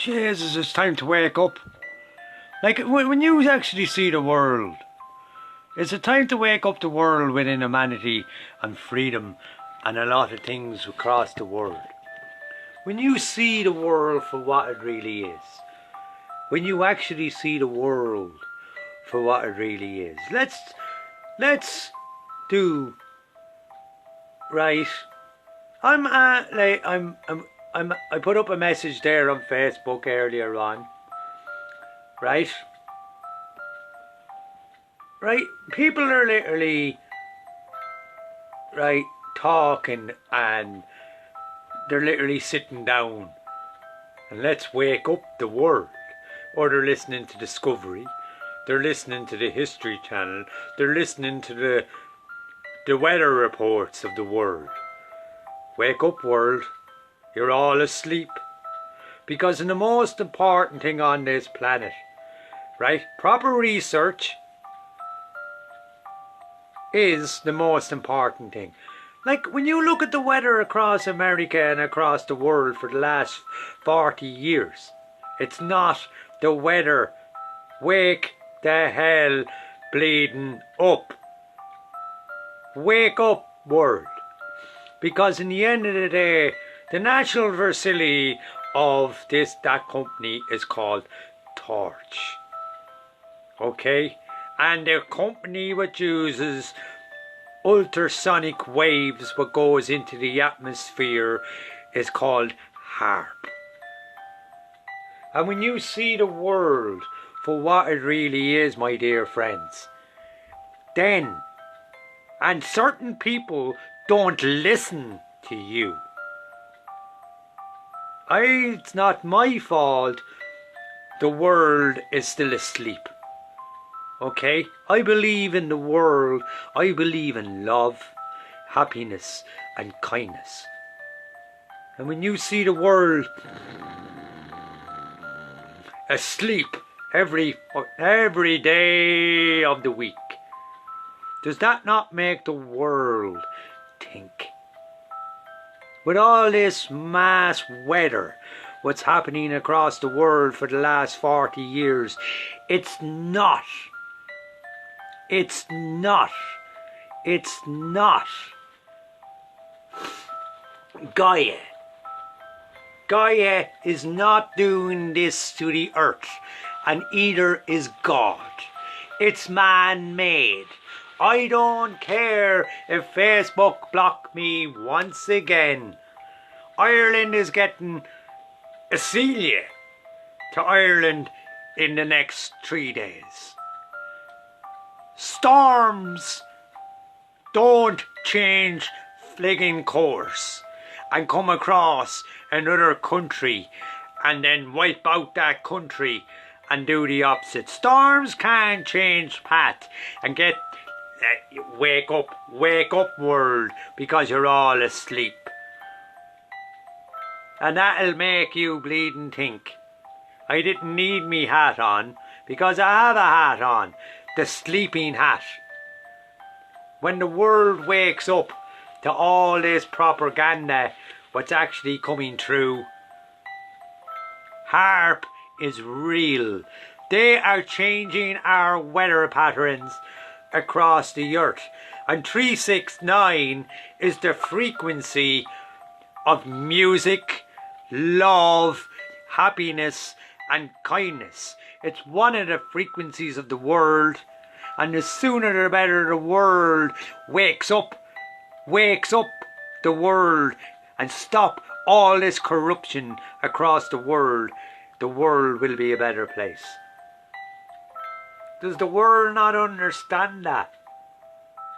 Jesus, it's time to wake up. Like, when you actually see the world, it's a time to wake up the world within humanity and freedom and a lot of things across the world. When you see the world for what it really is, when you actually see the world for what it really is, let's do right. I put up a message there on Facebook earlier on. Right? People are literally talking, and they're literally sitting down and let's wake up the world. Or they're listening to Discovery, they're listening to the History Channel, they're listening to the weather reports of the world. Wake up, world. You're all asleep. Because the most important thing on this planet, proper research is the most important thing. Like, when you look at the weather across America and across the world for the last 40 years, it's not the weather. Wake the hell bleeding up. Wake up, world. Because in the end of the day, the national facility of that company is called Torch. Okay? And the company which uses ultrasonic waves what goes into the atmosphere is called Harp. And when you see the world for what it really is, my dear friends, then, and certain people don't listen to you. It's not my fault the world is still asleep. Okay? I believe in the world. I believe in love, happiness and kindness. And when you see the world asleep every day of the week, does that not make the world think? With all this mass weather, what's happening across the world for the last 40 years, it's not Gaia. Gaia is not doing this to the earth, and either is God. It's man-made. I don't care if Facebook block me once again. Ireland is getting a Celia to Ireland in the next 3 days. Storms don't change fligging course and come across another country and then wipe out that country and do the opposite. Storms can't change path and get wake up world, because you're all asleep. And that'll make you bleeding think. I didn't need me hat on, because I have a hat on, the sleeping hat. When the world wakes up to all this propaganda, what's actually coming through, Harp is real. They are changing our weather patterns across the earth, and 369 is the frequency of music, love, happiness and kindness. It's one of the frequencies of the world, and the sooner the better the world wakes up the world and stop all this corruption across the world will be a better place. Does the world not understand that?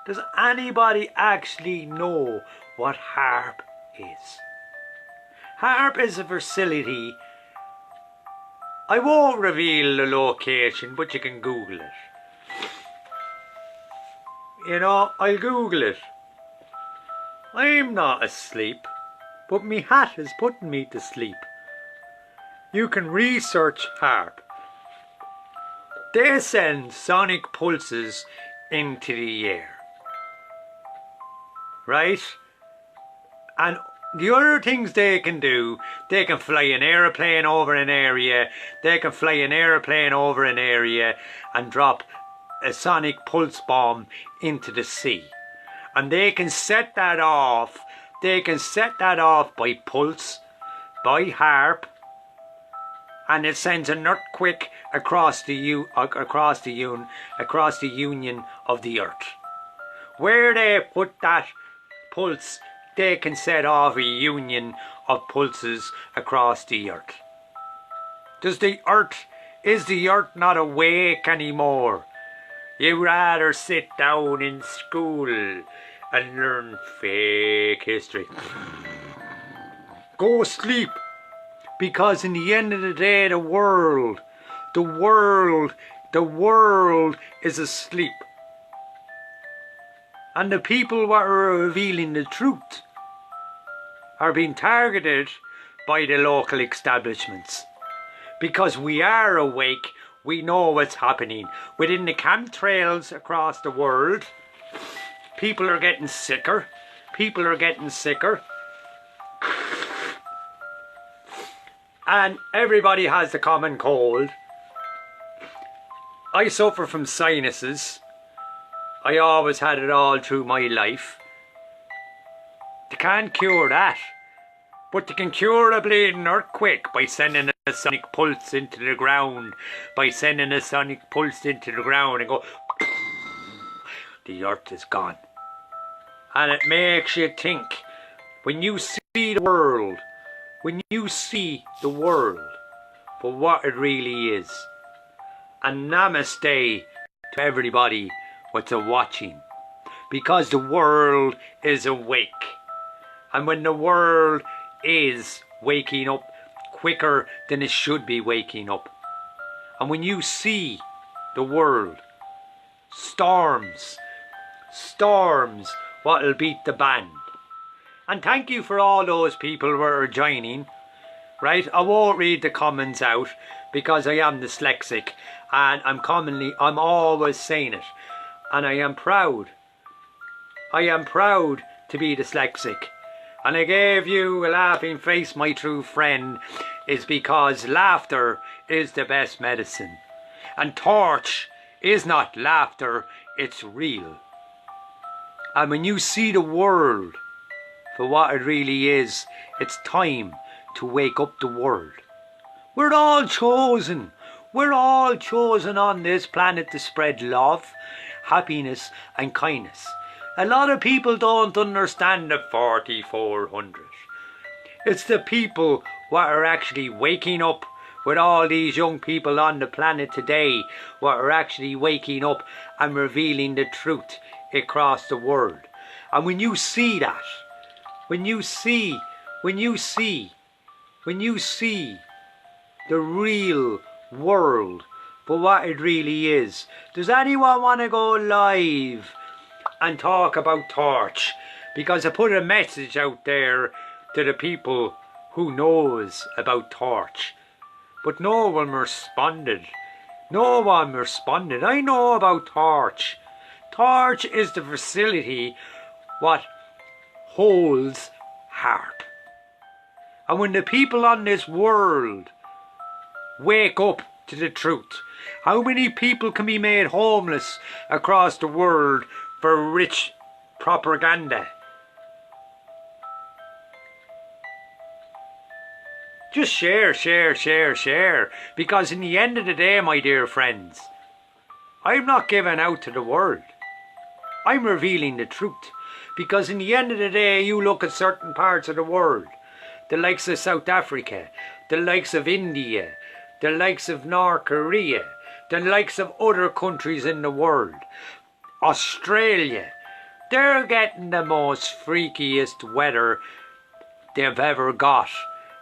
Does anybody actually know what Harp is? Harp is a facility. I won't reveal the location, but you can Google it. You know, I'll Google it. I'm not asleep, but me hat is putting me to sleep. You can research Harp. They send sonic pulses into the air. Right? And The other things they can do, they can fly an aeroplane over an area, they can fly an aeroplane over an area and drop a sonic pulse bomb into the sea. And they can set that off, by pulse, by harp, and it sends an earthquake across the union of the earth. Where they put that pulse, they can set off a union of pulses across the earth. Is the earth not awake anymore? You rather sit down in school and learn fake history. Go sleep, because in the end of the day, the world is asleep. And the people what are revealing the truth are being targeted by the local establishments. Because we are awake, we know what's happening. Within the chemtrails across the world, people are getting sicker. And everybody has the common cold. I suffer from sinuses. I always had it all through my life. They can't cure that. But they can cure a bleeding earthquake by sending a sonic pulse into the ground. And go, the earth is gone. And it makes you think. When you see the world for what it really is. And namaste to everybody what's watching, because the world is awake, and when the world is waking up quicker than it should be waking up, and when you see the world, storms what'll beat the band. And thank you for all those people who are joining. Right, I won't read the comments out because I am dyslexic, and I'm always saying it. And I am proud to be dyslexic. And I gave you a laughing face, my true friend, is because laughter is the best medicine. And torch is not laughter, it's real. And when you see the world for what it really is, it's time to wake up the world. We're all chosen on this planet to spread love, happiness and kindness. A lot of people don't understand the 4400. It's the people what are actually waking up, with all these young people on the planet today what are actually waking up and revealing the truth across the world. And when you see that, when you see the real world for what it really is, does anyone want to go live and talk about torch? Because I put a message out there to the people who knows about torch, but no one responded. I know about torch. Torch is the facility what holds Hart. And when the people on this world wake up to the truth, how many people can be made homeless across the world for rich propaganda? Just share, because in the end of the day, my dear friends, I'm not giving out to the world. I'm revealing the truth. Because in the end of the day, you look at certain parts of the world, the likes of South Africa, the likes of India, the likes of North Korea, the likes of other countries in the world, Australia, they're getting the most freakiest weather they've ever got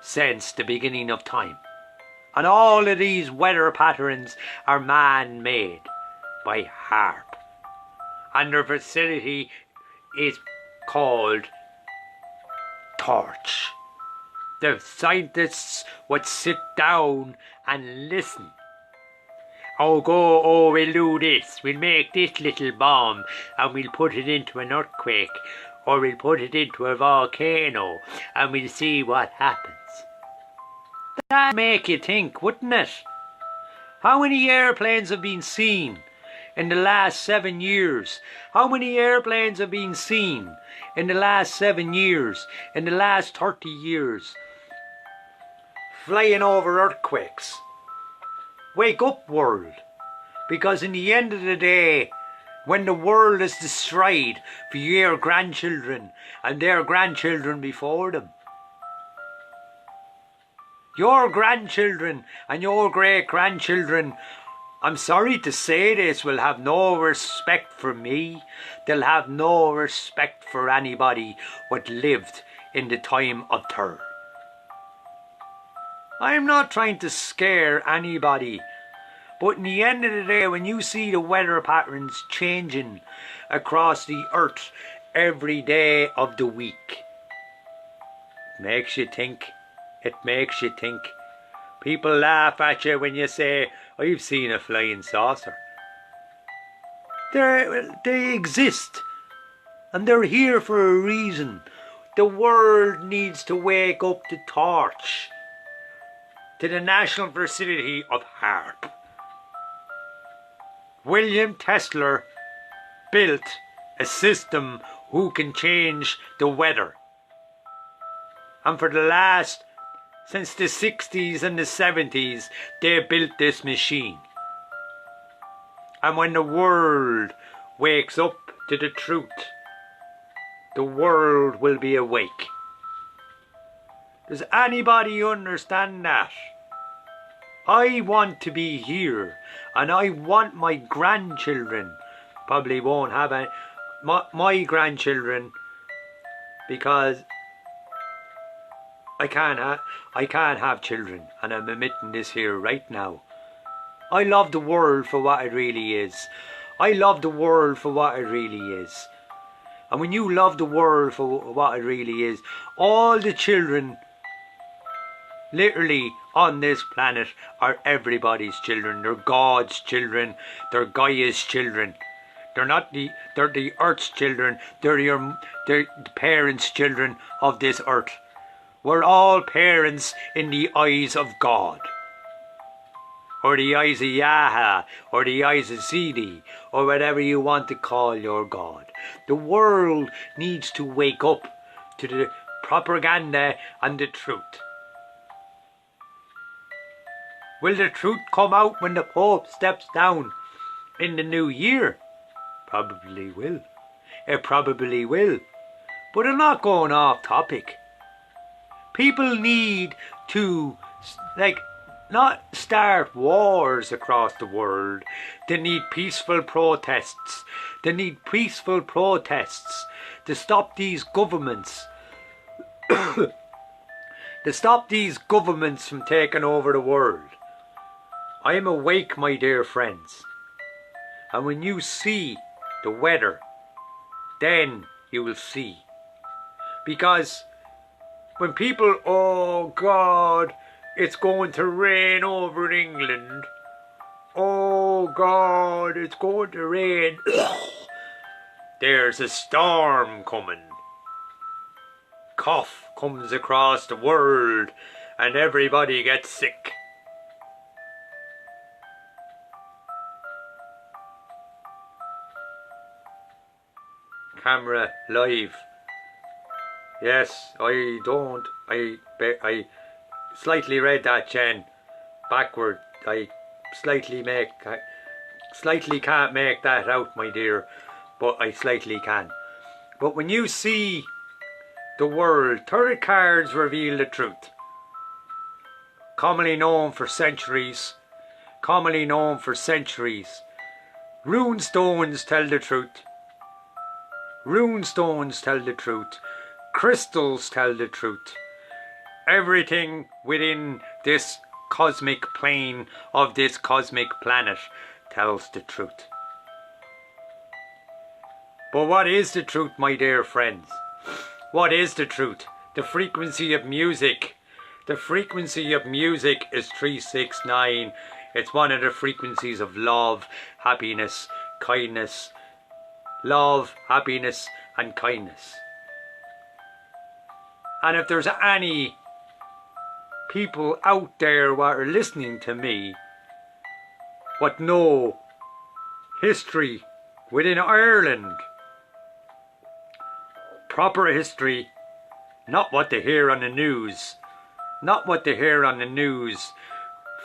since the beginning of time. And all of these weather patterns are man-made by harp. And their facility is called torch. The scientists would sit down and listen. We'll do this, we'll make this little bomb and we'll put it into an earthquake. or we'll put it into a volcano and we'll see what happens. That'd make you think, wouldn't it? How many airplanes have been seen in the last 7 years? How many airplanes have been seen in the last 7 years, in the last 30 years? Flying over earthquakes. Wake up, world. Because in the end of the day, when the world is destroyed for your grandchildren and their grandchildren before them, your grandchildren and your great-grandchildren, I'm sorry to say this, will have no respect for me. They'll have no respect for anybody what lived in the time of terror. I'm not trying to scare anybody, but in the end of the day, when you see the weather patterns changing across the earth every day of the week, it makes you think. It makes you think. People laugh at you when you say, I've seen a flying saucer. They exist, and they're here for a reason. The world needs to wake up the torch to the national facility of Hart. William Tesla built a system who can change the weather. And for since the 60s and the 70s, they built this machine. And when the world wakes up to the truth, the world will be awake. Does anybody understand that? I want to be here, and I want my grandchildren, probably won't have any, my grandchildren, because I can't have children, and I'm admitting this here right now. I love the world for what it really is. I love the world for what it really is. And when you love the world for what it really is, all the children literally on this planet are everybody's children. They're God's children. They're Gaia's children. They're the earth's children. They're the parents' children of this earth. We're all parents in the eyes of God, or the eyes of Yahweh, or the eyes of Sidi, or whatever you want to call your God. The world needs to wake up to the propaganda and the truth. Will the truth come out when the Pope steps down in the new year? Probably will. It probably will. But I'm not going off topic. People need to, not start wars across the world. They need peaceful protests. They need peaceful protests to stop these governments. To stop these governments from taking over the world. I am awake, my dear friends. And when you see the weather, then you will see. Because when people, oh God, it's going to rain over England. Oh God, it's going to rain. There's a storm coming. Cough comes across the world and everybody gets sick. Camera live. Yes, I slightly read that, Jen, backward. I slightly can't make that out, my dear, but I slightly can. But when you see the world, 30 cards reveal the truth. Commonly known for centuries. Rune stones tell the truth. Crystals tell the truth. Everything within this cosmic plane of this cosmic planet tells the truth. But what is the truth, my dear friends? What is the truth? The frequency of music. The frequency of music is 369. It's one of the frequencies of love, happiness, kindness. Love, happiness and kindness. And if there's any people out there what are listening to me what know history within Ireland, proper history, not what they hear on the news, not what they hear on the news,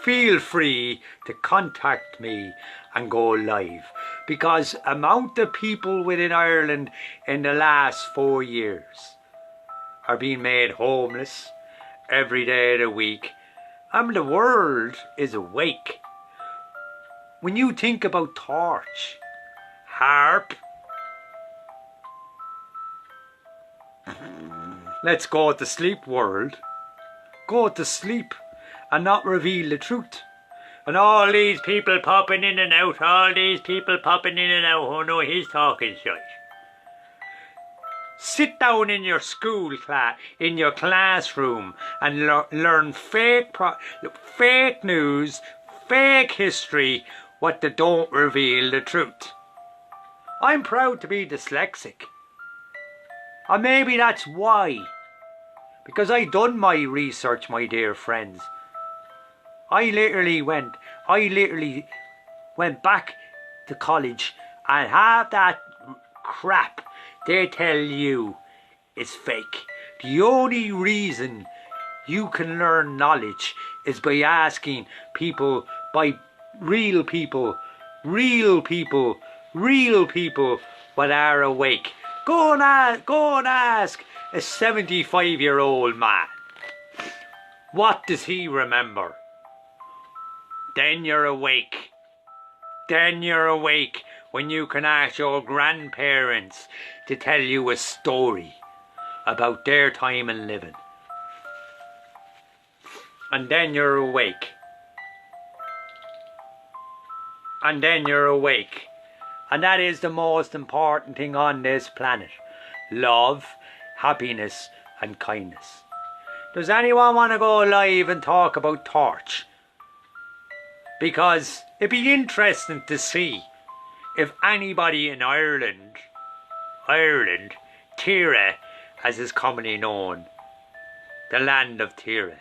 feel free to contact me and go live, because amount of people within Ireland in the last 4 years are being made homeless every day of the week. The world is awake. When you think about torch, harp, let's go to sleep, world. Go to sleep and not reveal the truth. And all these people popping in and out, oh no, he's talking shite. Sit down in your school class, in your classroom, and learn fake news, fake history, what they don't reveal the truth. I'm proud to be dyslexic. And maybe that's why. Because I done my research, my dear friends. I literally went back to college, and half that crap they tell you is fake. The only reason you can learn knowledge is by asking people, by real people what are awake. Go and ask a 75-year-old man. What does he remember? Then you're awake. Then you're awake when you can ask your grandparents to tell you a story about their time in living. And then you're awake. And then you're awake. And that is the most important thing on this planet. Love, happiness and kindness. Does anyone want to go live and talk about torch? Because it'd be interesting to see if anybody in Ireland, Tira as is commonly known, the land of Tira.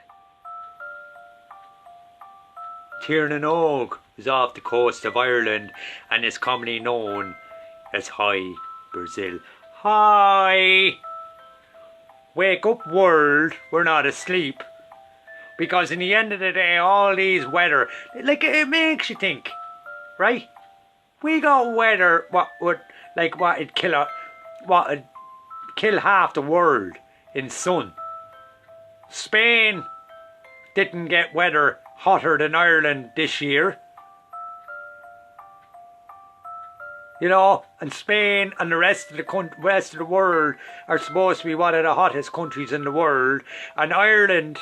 Tirnanog is off the coast of Ireland and is commonly known as Hi Brazil. Hi! Wake up, world, we're not asleep. Because in the end of the day, all these weather, like, it makes you think, right? We got weather what'd kill half the world in sun. Spain didn't get weather hotter than Ireland this year. You know, and Spain and the rest of the world are supposed to be one of the hottest countries in the world. And Ireland,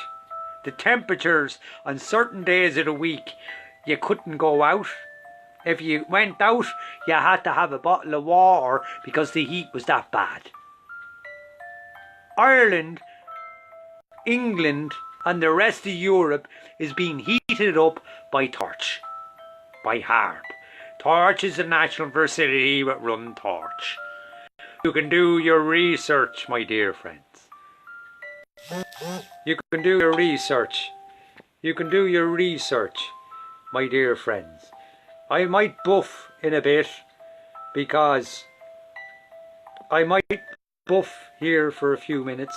the temperatures on certain days of the week, you couldn't go out. If you went out, you had to have a bottle of water because the heat was that bad. Ireland, England and the rest of Europe is being heated up by torch, by harp. Torch is a national facility that run torch. You can do your research, my dear friends. You can do your research. You can do your research, my dear friends. I might buff in a bit because I might buff here for a few minutes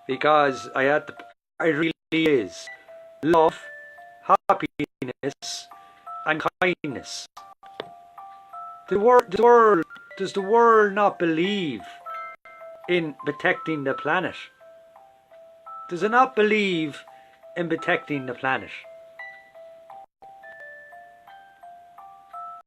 because it really is love, happiness and kindness. Does the world not believe in protecting the planet? Does it not believe in protecting the planet?